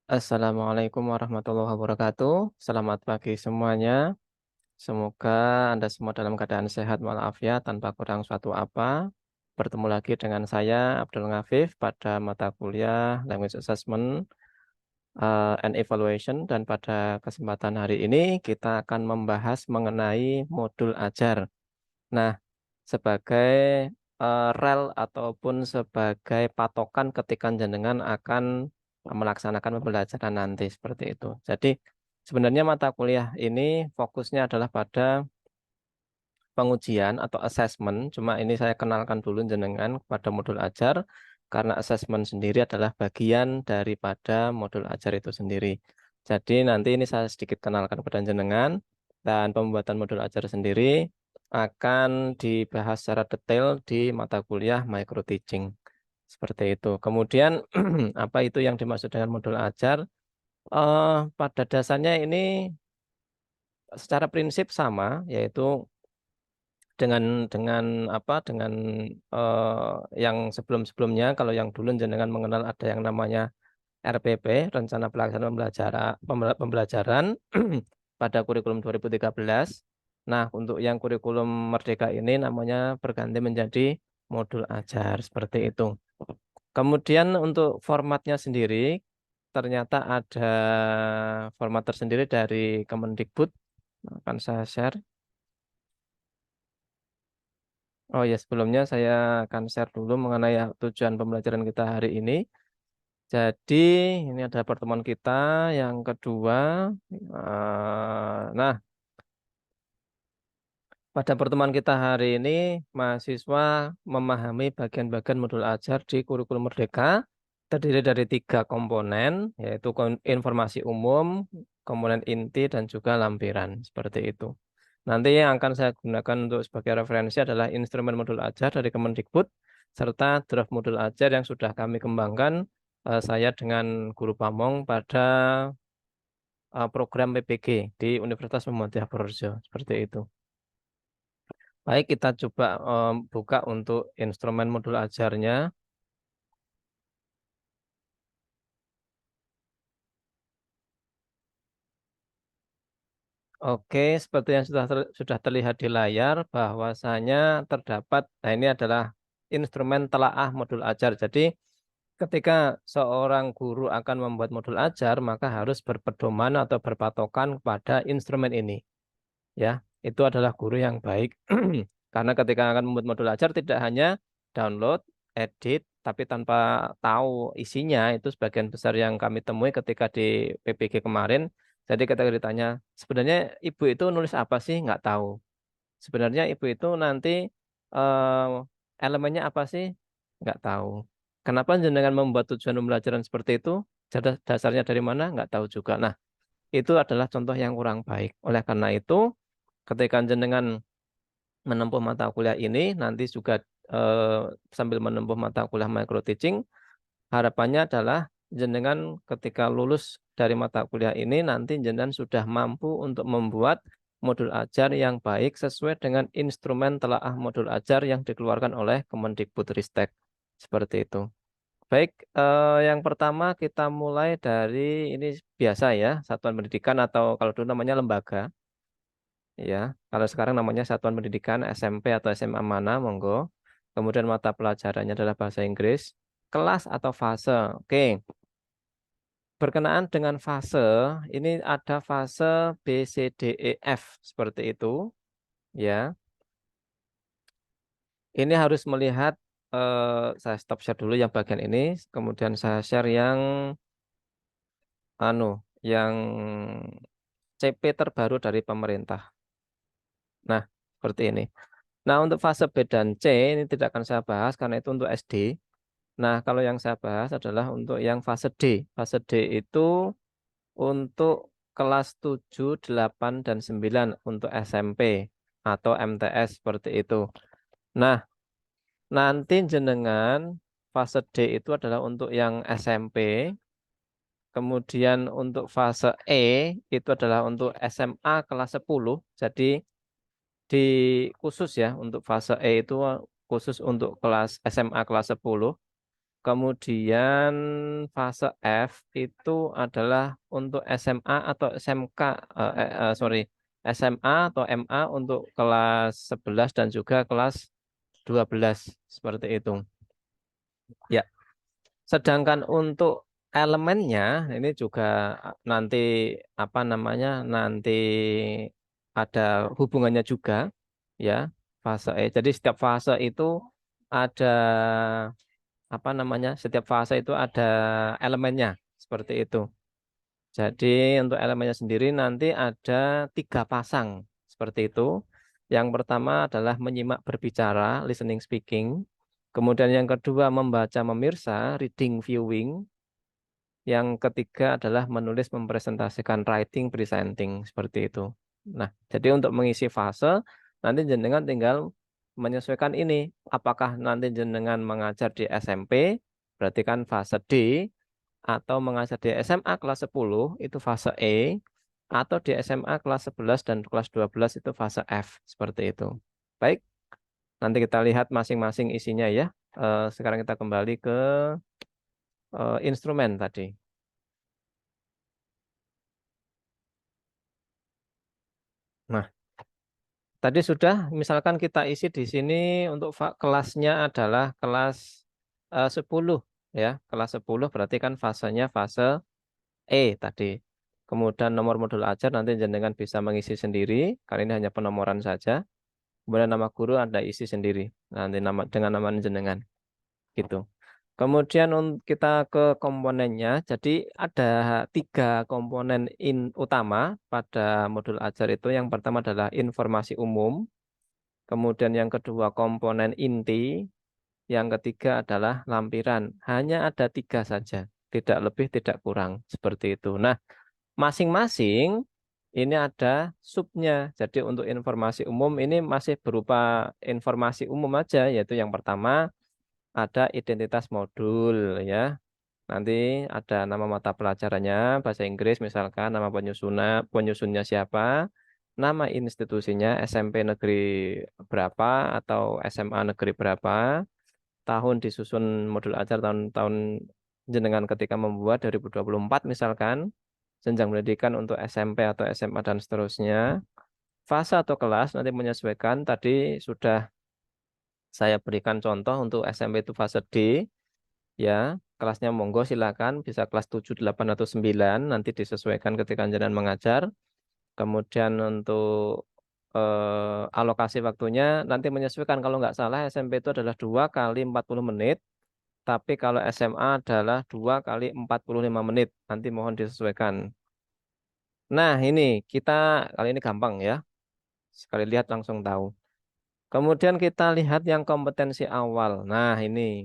Assalamualaikum warahmatullahi wabarakatuh. Selamat pagi semuanya. Semoga Anda semua dalam keadaan sehat walafiat tanpa kurang suatu apa. Bertemu lagi dengan saya Abdul Ngafif pada mata kuliah Language Assessment and Evaluation, dan pada kesempatan hari ini kita akan membahas mengenai modul ajar. Nah, sebagai rel ataupun sebagai patokan ketika jenengan akan melaksanakan pembelajaran nanti, seperti itu. Jadi, sebenarnya mata kuliah ini fokusnya adalah pada pengujian atau assessment, cuma ini saya kenalkan dulu jenengan kepada modul ajar, karena assessment sendiri adalah bagian daripada modul ajar itu sendiri. Jadi nanti ini saya sedikit kenalkan kepada jenengan, dan pembuatan modul ajar sendiri akan dibahas secara detail di mata kuliah micro teaching. Seperti itu. Kemudian apa itu yang dimaksud dengan modul ajar? Pada dasarnya ini secara prinsip sama, yaitu dengan apa, yang sebelum-sebelumnya. Kalau yang dulu jenengan mengenal ada yang namanya RPP, Rencana Pelaksanaan Pembelajaran pada kurikulum 2013. Nah, untuk yang kurikulum Merdeka ini namanya berganti menjadi modul ajar, seperti itu. Kemudian untuk formatnya sendiri, ternyata ada format tersendiri dari Kemendikbud, akan saya share. Oh ya, sebelumnya saya akan share dulu mengenai tujuan pembelajaran kita hari ini. Jadi, ini ada pertemuan kita yang kedua. Nah, pada pertemuan kita hari ini, mahasiswa memahami bagian-bagian modul ajar di kurikulum Merdeka, terdiri dari 3 komponen, yaitu informasi umum, komponen inti, dan juga lampiran, seperti itu. Nanti yang akan saya gunakan untuk sebagai referensi adalah instrumen modul ajar dari Kemendikbud, serta draft modul ajar yang sudah kami kembangkan, saya dengan guru Pamong pada program PPG di Universitas Muhammadiyah Purworejo, seperti itu. Baik, kita coba buka untuk instrumen modul ajarnya. Oke, seperti yang sudah terlihat di layar, bahwasanya terdapat, nah ini adalah instrumen telaah modul ajar. Jadi, ketika seorang guru akan membuat modul ajar, maka harus berpedoman atau berpatokan pada instrumen ini. Ya, itu adalah guru yang baik. Karena ketika akan membuat modul ajar tidak hanya download, edit, tapi tanpa tahu isinya. Itu sebagian besar yang kami temui ketika di PPG kemarin. Jadi ketika ditanya, sebenarnya ibu itu nulis apa sih? Nggak tahu. Sebenarnya ibu itu nanti eh, elemennya apa sih? Nggak tahu. Kenapa jenengan membuat tujuan pembelajaran seperti itu? Dasarnya dari mana? Nggak tahu juga. Nah, itu adalah contoh yang kurang baik. Oleh karena itu, ketika jenengan menempuh mata kuliah ini, nanti juga sambil menempuh mata kuliah micro teaching, harapannya adalah jenengan ketika lulus dari mata kuliah ini, nanti jenengan sudah mampu untuk membuat modul ajar yang baik sesuai dengan instrumen telaah modul ajar yang dikeluarkan oleh Kemendikbudristek. Seperti itu. Baik, yang pertama kita mulai dari ini biasa ya, satuan pendidikan atau kalau dulu namanya lembaga. Ya, kalau sekarang namanya satuan pendidikan SMP atau SMA mana, monggo. Kemudian mata pelajarannya adalah bahasa Inggris. Kelas atau fase. Oke. Berkenaan dengan fase, ini ada fase B, C, D, E, F seperti itu, ya. Ini harus melihat, saya stop share dulu yang bagian ini, kemudian saya share yang yang CP terbaru dari pemerintah. Nah, seperti ini. Nah, untuk fase B dan C ini tidak akan saya bahas karena itu untuk SD. Nah, kalau yang saya bahas adalah untuk yang fase D. Fase D itu untuk kelas 7, 8, dan 9 untuk SMP atau MTS seperti itu. Nah, nanti jenengan fase D itu adalah untuk yang SMP. Kemudian untuk fase E itu adalah untuk SMA kelas 10. Jadi di khusus ya untuk fase E itu khusus untuk kelas SMA kelas 10. Kemudian fase F itu adalah untuk SMA atau SMK, sorry, SMA atau MA untuk kelas 11 dan juga kelas 12 seperti itu. Ya. Sedangkan untuk elemennya ini juga nanti apa namanya? Nanti ada hubungannya juga ya, fase E. Jadi setiap fase itu ada apa namanya? Setiap fase itu ada elemennya seperti itu. Jadi untuk elemennya sendiri nanti ada 3 pasang seperti itu. Yang pertama adalah menyimak berbicara, listening speaking. Kemudian yang kedua membaca memirsa, reading viewing. Yang ketiga adalah menulis mempresentasikan, writing presenting seperti itu. Nah, jadi untuk mengisi fase nanti jenengan tinggal menyesuaikan ini. Apakah nanti jenengan mengajar di SMP berarti kan fase D, atau mengajar di SMA kelas 10 itu fase E, atau di SMA kelas 11 dan kelas 12 itu fase F seperti itu. Baik, nanti kita lihat masing-masing isinya ya. Sekarang kita kembali ke instrumen tadi. Nah, tadi sudah misalkan kita isi di sini untuk kelasnya adalah kelas 10 ya. Kelas 10 berarti kan fasenya fase E tadi. Kemudian nomor modul ajar nanti jenengan bisa mengisi sendiri, kali ini hanya penomoran saja. Kemudian nama guru Anda isi sendiri. Nanti nama dengan nama jenengan gitu. Kemudian kita ke komponennya. Jadi ada 3 komponen utama pada modul ajar itu. Yang pertama adalah informasi umum. Kemudian yang kedua komponen inti. Yang ketiga adalah lampiran. Hanya ada 3 saja. Tidak lebih, tidak kurang. Seperti itu. Nah, masing-masing ini ada subnya. Jadi untuk informasi umum ini masih berupa informasi umum aja, yaitu yang pertama ada identitas modul ya. Nanti ada nama mata pelajarannya, bahasa Inggris misalkan, nama penyusunnya siapa, nama institusinya SMP negeri berapa atau SMA negeri berapa, tahun disusun modul ajar tahun-tahun jenengan ketika membuat 2024 misalkan, jenjang pendidikan untuk SMP atau SMA dan seterusnya. Fase atau kelas nanti menyesuaikan, tadi sudah saya berikan contoh untuk SMP itu fase D, ya. Kelasnya monggo silakan, bisa kelas 7, 8, atau 9, nanti disesuaikan ketika jenengan mengajar. Kemudian untuk alokasi waktunya nanti menyesuaikan, kalau nggak salah SMP itu adalah 2 kali 40 menit, tapi kalau SMA adalah 2 kali 45 menit, nanti mohon disesuaikan. Nah, ini kita kali ini gampang ya. Sekali lihat langsung tahu. Kemudian kita lihat yang kompetensi awal. Nah, ini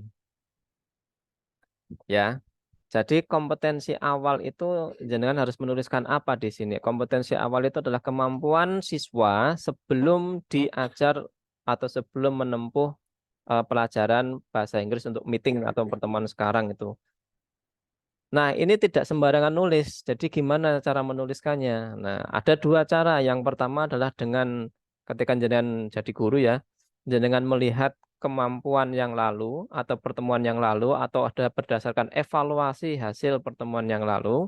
ya. Jadi kompetensi awal itu jenengan harus menuliskan apa di sini. Kompetensi awal itu adalah kemampuan siswa sebelum diajar atau sebelum menempuh pelajaran bahasa Inggris untuk meeting atau pertemuan sekarang itu. Nah, ini tidak sembarangan nulis. Jadi gimana cara menuliskannya? Nah, ada 2 cara. Yang pertama adalah dengan ketika jenengan jadi guru ya, jenengan melihat kemampuan yang lalu atau pertemuan yang lalu atau ada berdasarkan evaluasi hasil pertemuan yang lalu,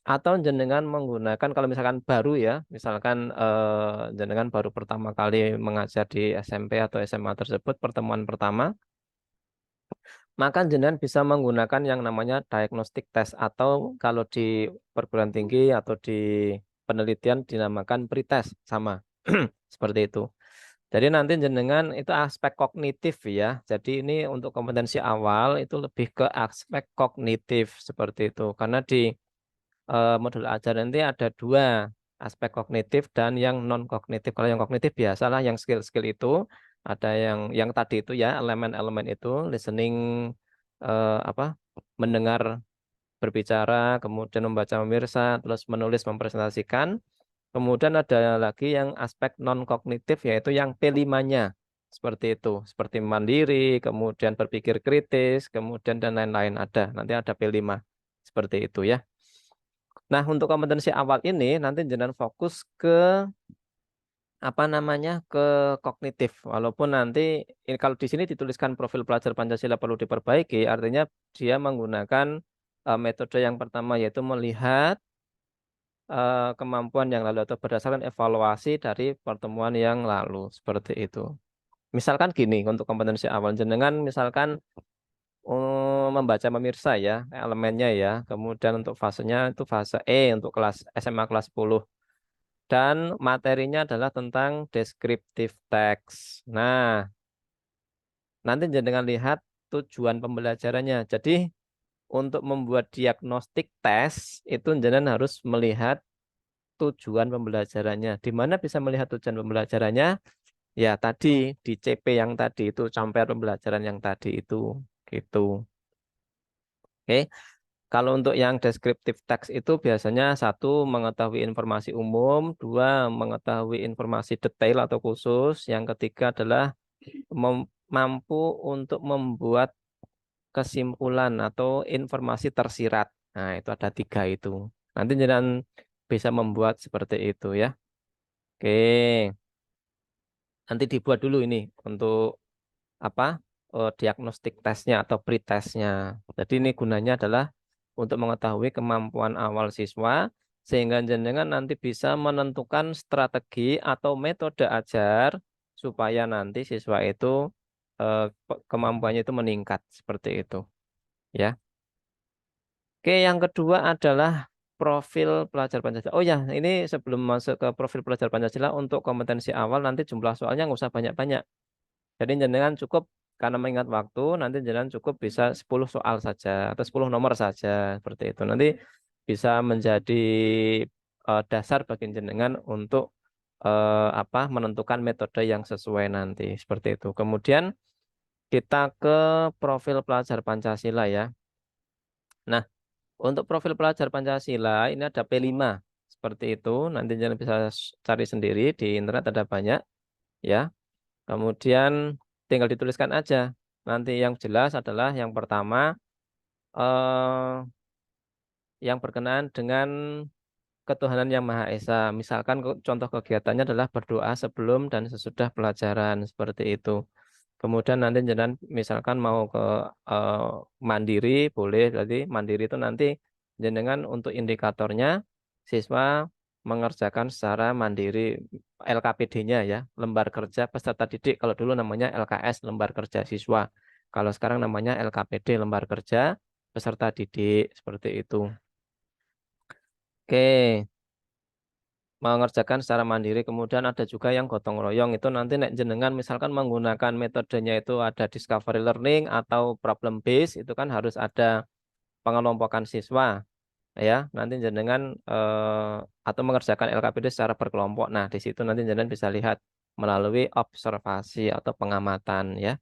atau jenengan menggunakan kalau misalkan baru ya, misalkan jenengan baru pertama kali mengajar di SMP atau SMA tersebut pertemuan pertama, maka jenengan bisa menggunakan yang namanya diagnostic test atau kalau di perguruan tinggi atau di penelitian dinamakan pretest sama. Seperti itu. Jadi nanti jenengan itu aspek kognitif ya. Jadi ini untuk kompetensi awal itu lebih ke aspek kognitif seperti itu. Karena di modul ajar nanti ada 2 aspek kognitif dan yang non kognitif. Kalau yang kognitif biasalah yang skill-skill itu ada yang tadi itu ya, elemen-elemen itu listening, apa, mendengar, berbicara, kemudian membaca memirsa, terus menulis mempresentasikan. Kemudian ada lagi yang aspek non kognitif yaitu yang P5-nya. Seperti itu, seperti mandiri, kemudian berpikir kritis, kemudian dan lain-lain ada. Nanti ada P5. Seperti itu ya. Nah, untuk kompetensi awal ini nanti jenengan fokus ke apa namanya, ke kognitif. Walaupun nanti ini kalau di sini dituliskan profil pelajar Pancasila perlu diperbaiki, artinya dia menggunakan, metode yang pertama yaitu melihat, kemampuan yang lalu atau berdasarkan evaluasi dari pertemuan yang lalu, seperti itu. Misalkan gini, untuk kompetensi awal jenengan misalkan, membaca memirsa ya, elemennya ya, kemudian untuk fasenya itu fase E untuk kelas SMA kelas 10. Dan materinya adalah tentang descriptive text. Nah, nanti jangan lihat tujuan pembelajarannya. Jadi, untuk membuat diagnostik tes, itu jangan harus melihat tujuan pembelajarannya. Di mana bisa melihat tujuan pembelajarannya? Ya, tadi di CP yang tadi itu, camper pembelajaran yang tadi itu. Gitu. Oke. Kalau untuk yang descriptive text itu biasanya satu mengetahui informasi umum, dua mengetahui informasi detail atau khusus, yang ketiga adalah mampu untuk membuat kesimpulan atau informasi tersirat. Nah, itu ada tiga itu. Nanti jangan bisa membuat seperti itu ya. Oke, nanti dibuat dulu ini untuk apa? Diagnostik tesnya atau pretestnya. Jadi ini gunanya adalah untuk mengetahui kemampuan awal siswa sehingga jenengan nanti bisa menentukan strategi atau metode ajar supaya nanti siswa itu, kemampuannya itu meningkat seperti itu ya. Oke, yang kedua adalah profil pelajar Pancasila. Oh ya, ini sebelum masuk ke profil pelajar Pancasila untuk kompetensi awal nanti jumlah soalnya nggak usah banyak-banyak. Jadi jenengan cukup karena mengingat waktu, nanti jenengan cukup bisa 10 soal saja atau 10 nomor saja seperti itu. Nanti bisa menjadi, dasar bagi jenengan untuk, menentukan metode yang sesuai nanti seperti itu. Kemudian kita ke profil pelajar Pancasila ya. Nah, untuk profil pelajar Pancasila ini ada P5 seperti itu. Nanti jenengan bisa cari sendiri di internet ada banyak ya. Kemudian tinggal dituliskan aja. Nanti yang jelas adalah yang pertama, eh, yang berkenaan dengan ketuhanan yang Maha Esa. Misalkan contoh kegiatannya adalah berdoa sebelum dan sesudah pelajaran seperti itu. Kemudian nanti jangan misalkan mau ke, mandiri boleh. Jadi mandiri itu nanti jenengan untuk indikatornya siswa mengerjakan secara mandiri LKPD-nya ya, lembar kerja peserta didik. Kalau dulu namanya LKS, lembar kerja siswa. Kalau sekarang namanya LKPD, lembar kerja peserta didik seperti itu. Oke, mengerjakan secara mandiri. Kemudian ada juga yang gotong royong itu nanti nek jenengan misalkan menggunakan metodenya itu ada discovery learning atau problem based itu kan harus ada pengelompokan siswa ya. Nanti jenengan, atau mengerjakan LKPD secara berkelompok. Nah, di situ nanti jenengan bisa lihat melalui observasi atau pengamatan ya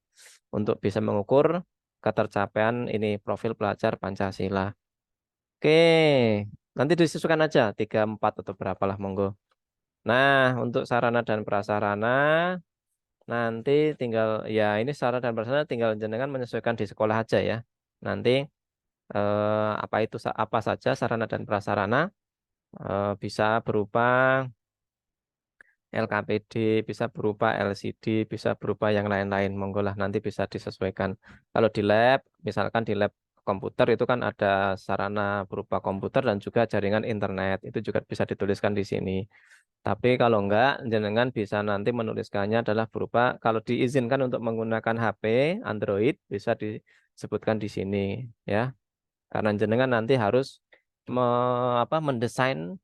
untuk bisa mengukur ketercapaian ini profil pelajar Pancasila. Oke, nanti disesuaikan aja 3, 4 atau berapalah monggo. Nah, untuk sarana dan prasarana nanti tinggal ya ini sarana dan prasarana tinggal jenengan menyesuaikan di sekolah aja ya. Nanti, apa itu apa saja sarana dan prasarana, bisa berupa LKPD, bisa berupa LCD, bisa berupa yang lain-lain. Monggo lah nanti bisa disesuaikan. Kalau di lab, misalkan di lab komputer itu kan ada sarana berupa komputer dan juga jaringan internet. Itu juga bisa dituliskan di sini. Tapi kalau enggak, jenengan bisa nanti menuliskannya adalah berupa kalau diizinkan untuk menggunakan HP Android bisa disebutkan di sini ya. Karena jenengan nanti harus mendesain,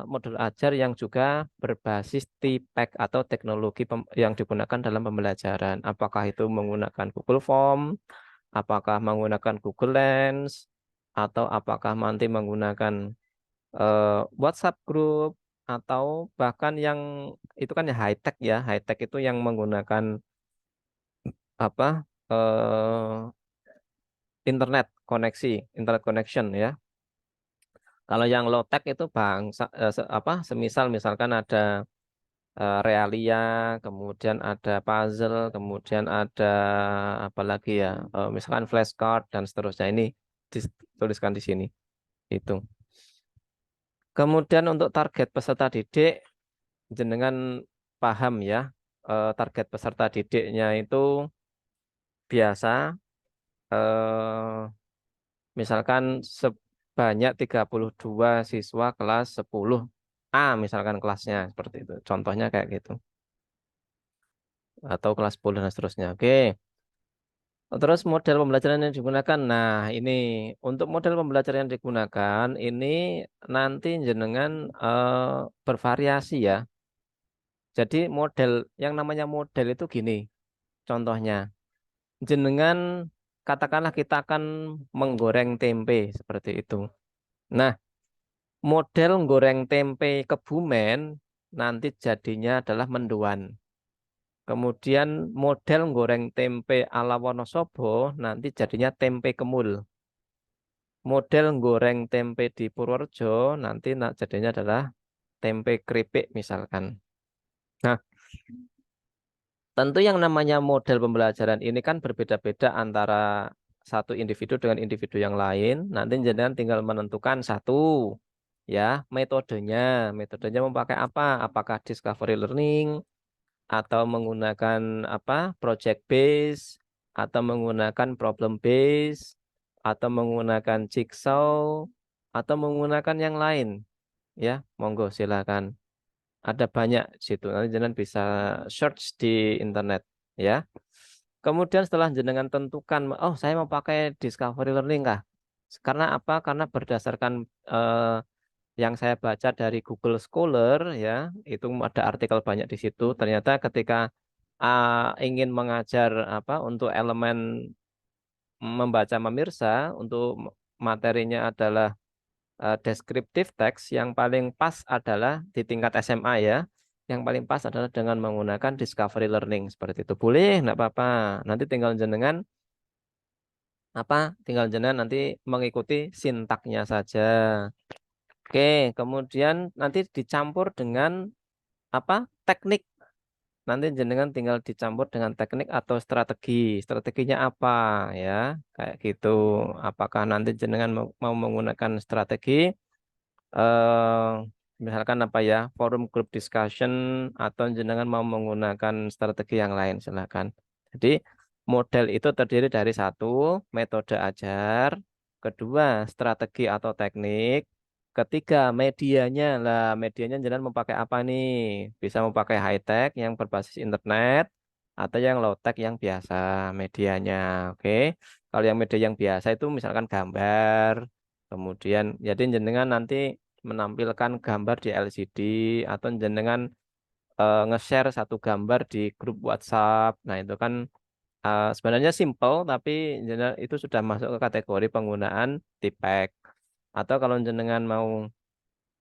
modul ajar yang juga berbasis TPEK atau teknologi yang digunakan dalam pembelajaran. Apakah itu menggunakan Google Form, apakah menggunakan Google Lens, atau apakah nanti menggunakan, WhatsApp group atau bahkan yang itu kan ya high tech ya, high tech itu yang menggunakan apa, internet connection ya. Kalau yang low tech itu semisal misalkan ada, realia, kemudian ada puzzle, kemudian ada apa lagi ya, misalkan flashcard dan seterusnya ini dituliskan di sini, itu. Kemudian untuk target peserta didik jenengan paham ya, target peserta didiknya itu biasa, eh, misalkan sebanyak 32 siswa kelas 10A misalkan kelasnya seperti itu. Contohnya kayak gitu. Atau kelas 10 dan seterusnya. Oke. Terus model pembelajaran yang digunakan. Nah, ini untuk model pembelajaran yang digunakan ini nanti jenengan bervariasi ya. Jadi model yang namanya model itu gini. Contohnya, jenengan katakanlah kita akan menggoreng tempe seperti itu. Nah, model goreng tempe Kebumen nanti jadinya adalah mendoan. Kemudian model goreng tempe ala Wonosobo nanti jadinya tempe kemul. Model goreng tempe di Purworejo nanti jadinya adalah tempe keripik misalkan. Nah, tentu yang namanya model pembelajaran ini kan berbeda-beda antara satu individu dengan individu yang lain. Nanti jenengan tinggal menentukan satu ya metodenya. Metodenya memakai apa? Apakah discovery learning atau menggunakan apa? Project base atau menggunakan problem base atau menggunakan jigsaw atau menggunakan yang lain ya. Monggo silakan. Ada banyak di situ. Nanti jenengan bisa search di internet ya. Kemudian setelah jenengan tentukan, oh saya mau pakai discovery learning kah? Karena apa? Karena berdasarkan yang saya baca dari Google Scholar ya, itu ada artikel banyak di situ. Ternyata ketika ingin mengajar apa untuk elemen membaca memirsa, untuk materinya adalah descriptive text, yang paling pas adalah di tingkat SMA ya. Yang paling pas adalah dengan menggunakan discovery learning seperti itu. Boleh, enggak apa-apa. Nanti tinggal jenengan apa? Tinggal jenengan nanti mengikuti sintaknya saja. Oke, kemudian nanti dicampur dengan apa? Teknik. Nanti jenengan tinggal dicampur dengan teknik atau strategi. Strateginya apa ya? Kayak gitu. Apakah nanti jenengan mau menggunakan strategi eh misalkan apa ya, forum group discussion atau jenengan mau menggunakan strategi yang lain silakan. Jadi model itu terdiri dari satu metode ajar, kedua strategi atau teknik, ketiga medianya. Lah medianya jenengan mau pakai apa nih? Bisa mau pakai high tech yang berbasis internet atau yang low tech yang biasa medianya. Oke. Kalau yang media yang biasa itu misalkan gambar. Kemudian jadi jenengan nanti menampilkan gambar di LCD atau jenengan nge-share satu gambar di grup WhatsApp. Nah, itu kan sebenarnya simple tapi itu sudah masuk ke kategori penggunaan tipek. Atau kalau jenengan mau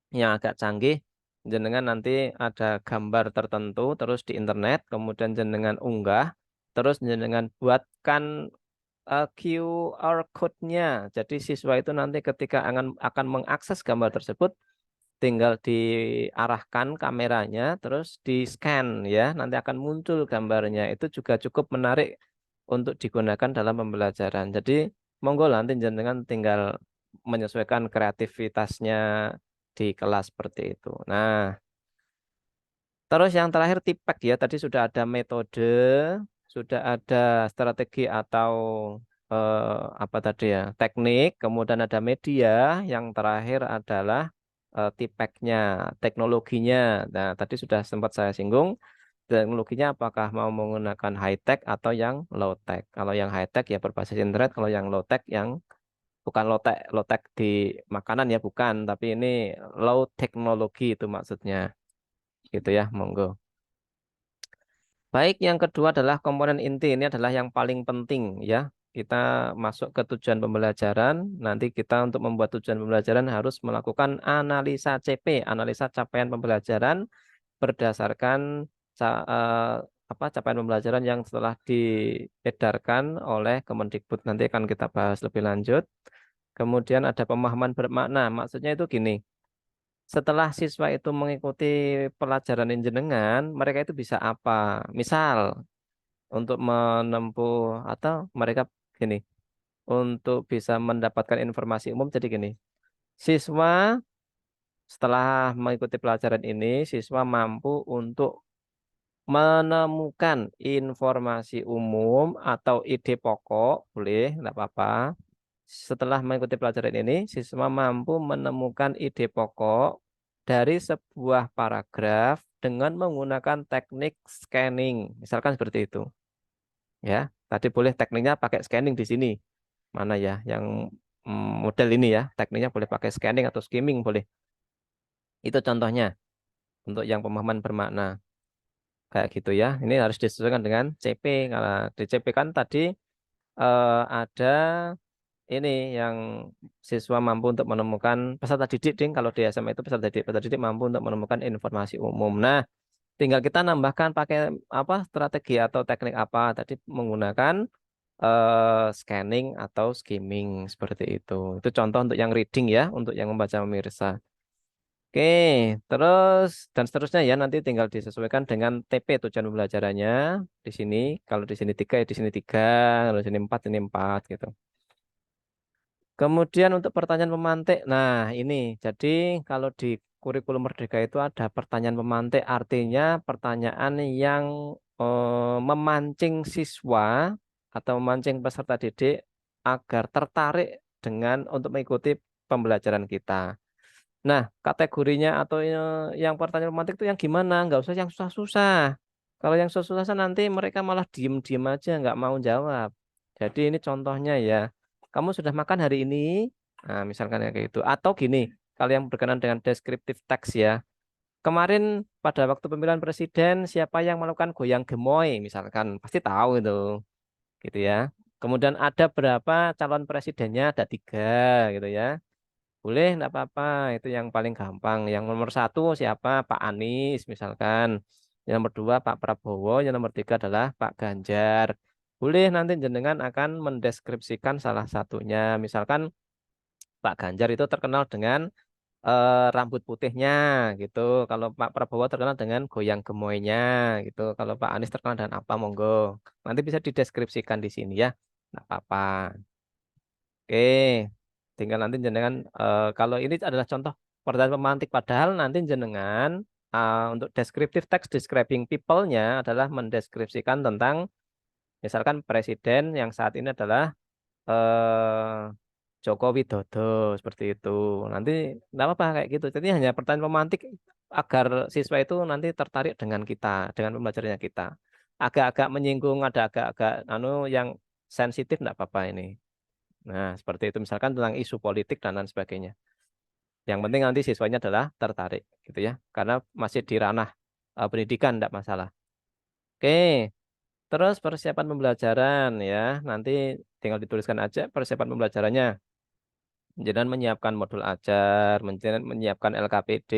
yang agak canggih, jenengan nanti ada gambar tertentu terus di internet, kemudian jenengan unggah, terus jenengan buatkan QR code-nya. Jadi siswa itu nanti ketika akan mengakses gambar tersebut tinggal diarahkan kameranya terus di-scan ya, nanti akan muncul gambarnya. Itu juga cukup menarik untuk digunakan dalam pembelajaran. Jadi monggo lah, nanti jenengan tinggal menyesuaikan kreativitasnya di kelas seperti itu. Nah, terus yang terakhir tipek ya, tadi sudah ada metode, sudah ada strategi atau apa tadi ya, teknik, kemudian ada media, yang terakhir adalah tipeknya, teknologinya. Nah, tadi sudah sempat saya singgung, teknologinya apakah mau menggunakan high tech atau yang low tech. Kalau yang high tech ya berbasis internet, kalau yang low tech yang bukan low tech di makanan ya, bukan, tapi ini low teknologi itu maksudnya. Gitu ya, monggo. Baik, yang kedua adalah komponen inti. Ini adalah yang paling penting ya. Kita masuk ke tujuan pembelajaran. Nanti kita untuk membuat tujuan pembelajaran harus melakukan analisa CP, analisa capaian pembelajaran berdasarkan apa capaian pembelajaran yang setelah diedarkan oleh Kemendikbud. Nanti akan kita bahas lebih lanjut. Kemudian ada pemahaman bermakna. Maksudnya itu gini. Setelah siswa itu mengikuti pelajaran jenengan, mereka itu bisa apa? Misal, untuk menempuh atau mereka gini, untuk bisa mendapatkan informasi umum jadi gini. Siswa Setelah mengikuti pelajaran ini, siswa mampu untuk menemukan informasi umum atau ide pokok, boleh, tidak apa-apa. Setelah mengikuti pelajaran ini, siswa mampu menemukan ide pokok dari sebuah paragraf dengan menggunakan teknik scanning. Misalkan seperti itu. Ya, tadi boleh tekniknya pakai scanning di sini. Mana ya yang model ini ya, tekniknya boleh pakai scanning atau skimming boleh. Itu contohnya untuk yang pemahaman bermakna. Kayak gitu ya. Ini harus disesuaikan dengan CP. Karena di CP kan tadi ada ini yang siswa mampu untuk menemukan peserta didik, ding. Kalau di SMA itu peserta didik mampu untuk menemukan informasi umum. Nah, tinggal kita nambahkan pakai apa strategi atau teknik apa tadi menggunakan scanning atau skimming seperti itu. Itu contoh untuk yang reading ya, untuk yang membaca pemirsa. Oke, terus dan seterusnya ya nanti tinggal disesuaikan dengan TP tujuan pembelajarannya di sini. Kalau di sini tiga ya di sini tiga, kalau di sini empat ini empat gitu. Kemudian untuk pertanyaan pemantik, nah ini jadi kalau di kurikulum Merdeka itu ada pertanyaan pemantik, artinya pertanyaan yang memancing siswa atau memancing peserta didik agar tertarik dengan untuk mengikuti pembelajaran kita. Nah, kategorinya atau yang pertanyaan romantik itu yang gimana? Nggak usah yang susah-susah. Kalau yang susah-susah nanti mereka malah diem-diem aja, nggak mau jawab. Jadi ini contohnya ya. Kamu sudah makan hari ini? Nah, misalkan ya kayak gitu. Atau gini, kalau yang berkenaan dengan deskriptif teks ya. Kemarin pada waktu pemilihan presiden, siapa yang melakukan goyang gemoy? Misalkan, pasti tahu itu. Gitu ya. Kemudian ada berapa calon presidennya? Ada tiga gitu ya. Boleh, enggak apa-apa. Itu yang paling gampang. Yang nomor satu siapa? Pak Anies, misalkan. Yang nomor dua Pak Prabowo. Yang nomor tiga adalah Pak Ganjar. Boleh nanti jenengan akan mendeskripsikan salah satunya. Misalkan Pak Ganjar itu terkenal dengan rambut putihnya, gitu. Kalau Pak Prabowo terkenal dengan goyang gemoynya, gitu. Kalau Pak Anies terkenal dengan apa, monggo. Nanti bisa dideskripsikan di sini ya. Enggak apa-apa. Oke, tinggal nanti jenengan kalau ini adalah contoh pertanyaan pemantik padahal nanti jenengan untuk deskriptif text describing people-nya adalah mendeskripsikan tentang misalkan presiden yang saat ini adalah eh, Joko Widodo seperti itu. Nanti enggak apa-apa kayak gitu. Jadi hanya pertanyaan pemantik agar siswa itu nanti tertarik dengan kita, dengan pembelajarannya kita. Agak-agak menyinggung, ada agak-agak anu yang sensitif enggak apa-apa ini. Nah, seperti itu misalkan tentang isu politik dan lain sebagainya. Yang penting nanti siswanya adalah tertarik gitu ya. Karena masih di ranah pendidikan tidak masalah. Oke, terus persiapan pembelajaran ya. Nanti tinggal dituliskan aja persiapan pembelajarannya. Jangan menyiapkan modul ajar, jangan menyiapkan LKPD,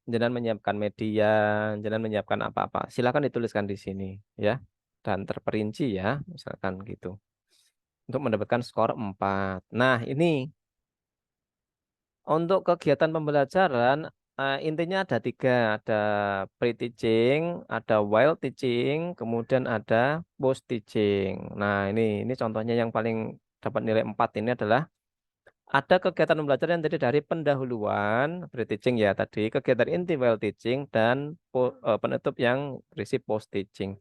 jangan menyiapkan media, jangan menyiapkan apa-apa. Silakan dituliskan di sini ya. Dan terperinci ya, misalkan gitu. Untuk mendapatkan skor 4. Nah, ini untuk kegiatan pembelajaran, intinya ada tiga. Ada pre-teaching, ada while teaching, kemudian ada post-teaching. Nah, ini contohnya yang paling dapat nilai 4 ini adalah ada kegiatan pembelajaran yang terdiri dari pendahuluan, pre-teaching ya tadi, kegiatan inti while teaching, dan penutup yang berisi post-teaching.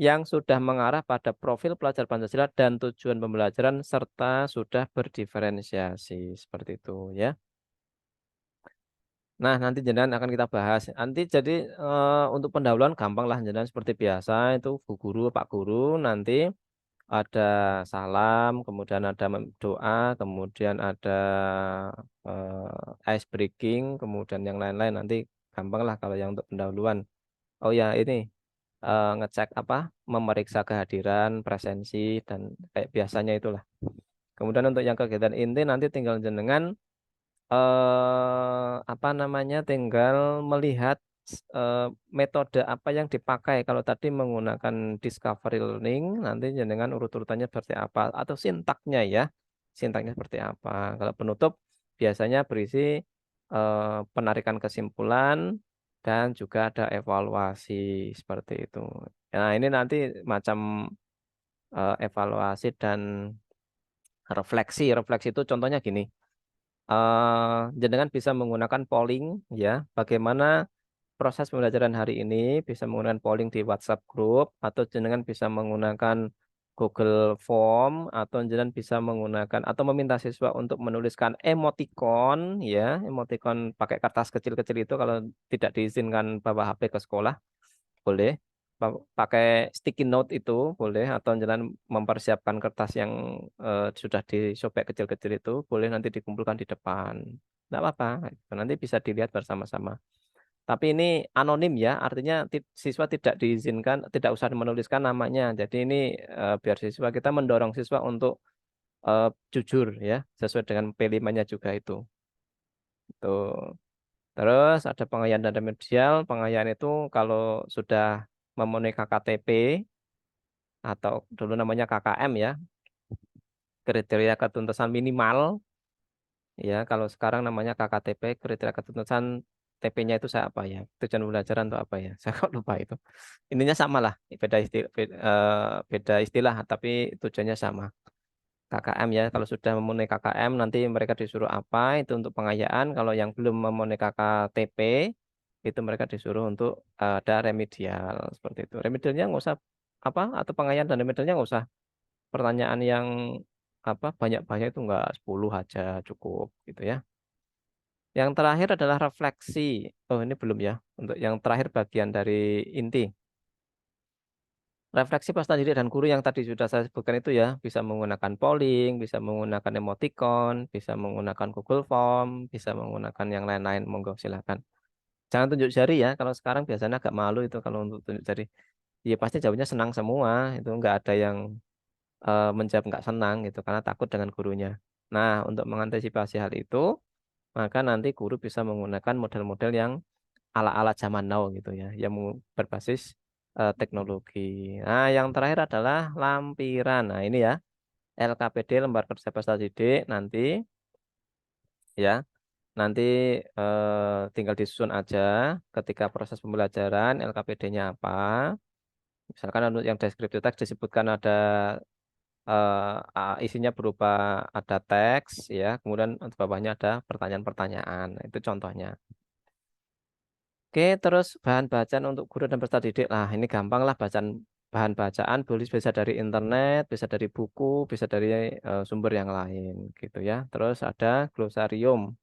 Yang sudah mengarah pada profil pelajar Pancasila dan tujuan pembelajaran serta sudah berdiferensiasi. Seperti itu ya. Nah, nanti jenengan akan kita bahas. Nanti jadi untuk pendahuluan gampang lah jenengan seperti biasa itu Bu Guru, Pak Guru nanti ada salam, kemudian ada doa, kemudian ada ice breaking, kemudian yang lain-lain nanti gampang lah kalau yang untuk pendahuluan. Oh ya, ini ngecek apa? Memeriksa kehadiran, presensi dan kayak biasanya itulah. Kemudian untuk yang kegiatan inti nanti tinggal jenengan apa namanya, tinggal melihat metode apa yang dipakai. Kalau tadi menggunakan discovery learning, nanti dengan urut-urutannya seperti apa atau sintaknya ya. Sintaknya seperti apa. Kalau penutup biasanya berisi penarikan kesimpulan dan juga ada evaluasi seperti itu. Nah, ini nanti macam evaluasi dan refleksi. Refleksi itu contohnya gini. jenengan bisa menggunakan polling ya, bagaimana proses pembelajaran hari ini, bisa menggunakan polling di WhatsApp group, atau jenengan bisa menggunakan Google Form, atau jenengan bisa menggunakan atau meminta siswa untuk menuliskan emoticon ya, emoticon pakai kertas kecil-kecil itu kalau tidak diizinkan bawa HP ke sekolah boleh. Pakai sticky note itu boleh, atau jangan mempersiapkan kertas yang sudah disobek kecil-kecil itu boleh nanti dikumpulkan di depan. Tidak apa-apa, nanti bisa dilihat bersama-sama. Tapi ini anonim ya, artinya siswa tidak diizinkan, tidak usah menuliskan namanya. Jadi ini biar siswa kita mendorong siswa untuk jujur ya, sesuai dengan P5-nya juga itu. Tuh. Terus ada pengayaan dan remedial. Pengayaan itu kalau sudah memenuhi KKTP atau dulu namanya KKM ya, kriteria ketuntasan minimal ya. Kalau sekarang namanya KKTP, kriteria ketuntasan TP-nya itu saya apa ya? Tujuan pembelajaran atau apa ya? Saya kok lupa itu. Intinya sama lah, beda istilah, tapi tujuannya sama. KKM ya, kalau sudah memenuhi KKM nanti mereka disuruh apa itu untuk pengayaan. Kalau yang belum memenuhi KKTP itu mereka disuruh untuk ada remedial seperti itu. Remedialnya nggak usah apa, atau pengayaan dan remedialnya nggak usah pertanyaan yang apa banyak-banyak, itu nggak, 10 aja cukup gitu ya. Yang terakhir adalah refleksi. Oh, ini belum ya. Untuk yang terakhir bagian dari inti. Refleksi peserta didik dan guru yang tadi sudah saya sebutkan itu ya, bisa menggunakan polling, bisa menggunakan emoticon, bisa menggunakan Google Form, bisa menggunakan yang lain-lain. Monggo silakan. Jangan tunjuk jari ya. Kalau sekarang biasanya agak malu itu kalau untuk tunjuk jari. Ya pasti jawabnya senang semua. Itu nggak ada yang menjawab nggak senang gitu karena takut dengan gurunya. Nah, untuk mengantisipasi hal itu, maka nanti guru bisa menggunakan model-model yang ala-ala zaman now gitu ya, yang berbasis teknologi. Nah, yang terakhir adalah lampiran. Nah, ini ya, LKPD lembar kerja peserta didik nanti ya, nanti tinggal disusun aja ketika proses pembelajaran LKPD-nya apa. Misalkan untuk yang deskriptif teks disebutkan ada isinya berupa ada teks ya, kemudian di bawahnya ada pertanyaan-pertanyaan. Nah, itu contohnya. Oke, terus bahan bacaan untuk guru dan peserta didik. Nah, ini gampang lah, bahan bacaan boleh bisa dari internet, bisa dari buku, bisa dari sumber yang lain gitu ya. Terus ada glosarium.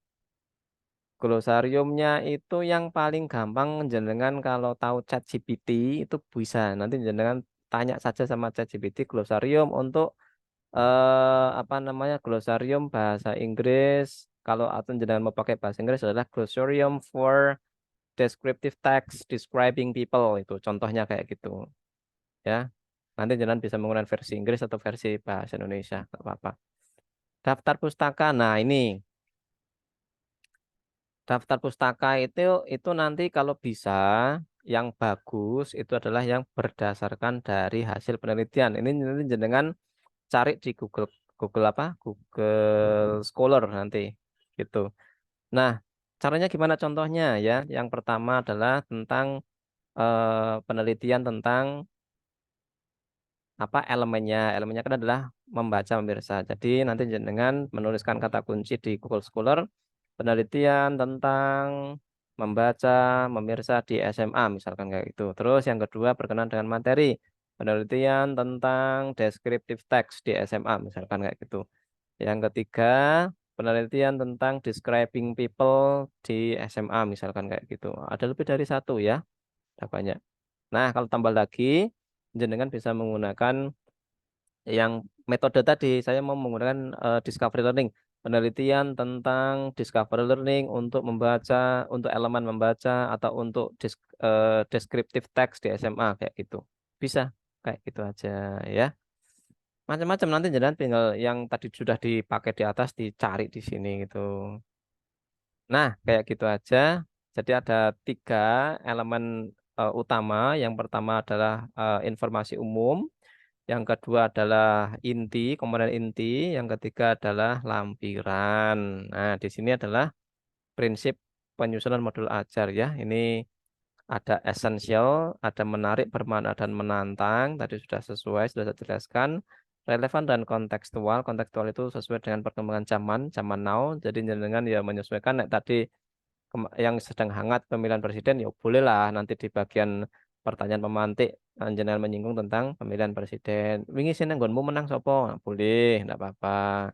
Glosariumnya itu yang paling gampang, jenengan kalau tahu ChatGPT itu bisa. Nanti jenengan tanya saja sama ChatGPT glosarium untuk apa namanya, glosarium bahasa Inggris. Kalau atau jenengan mau pakai bahasa Inggris adalah glosarium for descriptive text describing people, itu contohnya kayak gitu ya. Nanti jangan bisa menggunakan versi Inggris atau versi bahasa Indonesia, nggak apa-apa. Daftar pustaka. Nah, ini daftar pustaka itu nanti kalau bisa yang bagus itu adalah yang berdasarkan dari hasil penelitian. Ini nanti jenengan cari di Google, Google apa? Google Scholar nanti gitu. Nah, caranya gimana contohnya ya? Yang pertama adalah tentang penelitian tentang apa elemennya. Elemennya kan adalah membaca, pemirsa. Jadi nanti dengan menuliskan kata kunci di Google Scholar, penelitian tentang membaca pemirsa di SMA misalkan kayak gitu. Terus yang kedua berkenaan dengan materi, penelitian tentang descriptive text di SMA misalkan kayak gitu. Yang ketiga, penelitian tentang describing people di SMA misalkan kayak gitu. Ada lebih dari satu ya, ada banyak. Nah, kalau tambah lagi, jenengan bisa menggunakan yang metode tadi. Saya mau menggunakan discovery learning, penelitian tentang discovery learning untuk membaca, untuk elemen membaca, atau untuk descriptive text di SMA kayak gitu. Bisa kayak gitu aja ya. Macam-macam, nanti jenengan tinggal yang tadi sudah dipakai di atas dicari di sini gitu. Nah, kayak gitu aja. Jadi ada 3 elemen utama. Yang pertama adalah informasi umum. Yang kedua adalah inti, komponen inti. Yang ketiga adalah lampiran. Nah, di sini adalah prinsip penyusunan modul ajar ya. Ini ada esensial, ada menarik, bermakna, dan menantang. Tadi sudah sesuai, sudah saya jelaskan. relevan dan kontekstual. Kontekstual itu sesuai dengan perkembangan zaman, zaman now. Jadi jenengan ya menyesuaikan nek tadi yang sedang hangat pemilihan presiden ya bolehlah nanti di bagian pertanyaan pemantik jenengan menyinggung tentang pemilihan presiden. Wingi sini nggonmu menang sopo? Nah, boleh, enggak apa-apa.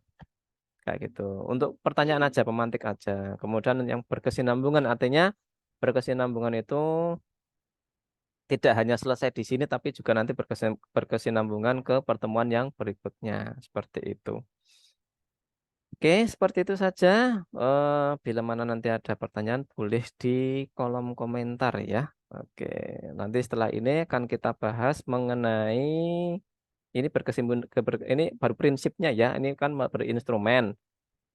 Kayak gitu. Untuk pertanyaan aja, pemantik aja. Kemudian yang berkesinambungan artinya berkesinambungan itu tidak hanya selesai di sini tapi juga nanti berkesinambungan ke pertemuan yang berikutnya. Seperti itu. Oke, seperti itu saja. Bila mana nanti ada pertanyaan boleh di kolom komentar ya. Oke, nanti setelah ini akan kita bahas mengenai ini ini baru prinsipnya ya. Ini kan berinstrumen.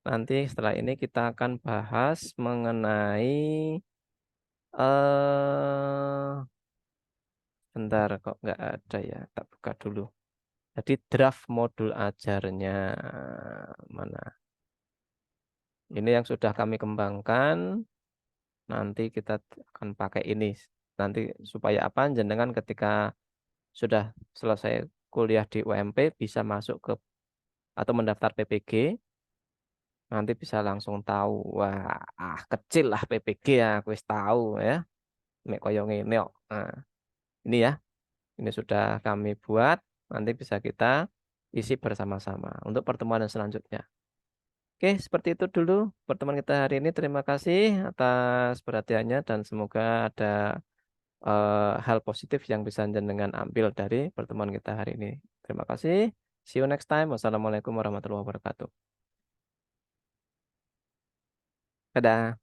Nanti setelah ini kita akan bahas mengenai eh bentar kok nggak ada ya. Tak buka dulu. Jadi draft modul ajarnya mana? Ini yang sudah kami kembangkan. Nanti kita akan pakai ini. Nanti supaya apa? Jenengan ketika sudah selesai kuliah di UMP bisa masuk ke atau mendaftar PPG, nanti bisa langsung tahu. Wah, kecil lah PPG ya, aku wis tahu ya. Mek koyo ngene kok. Nah, ini ya. Ini sudah kami buat. Nanti bisa kita isi bersama-sama untuk pertemuan yang selanjutnya. Oke, seperti itu dulu pertemuan kita hari ini. Terima kasih atas perhatiannya dan semoga ada hal positif yang bisa jenengan ambil dari pertemuan kita hari ini. Terima kasih. See you next time. Wassalamualaikum warahmatullahi wabarakatuh. Dadah.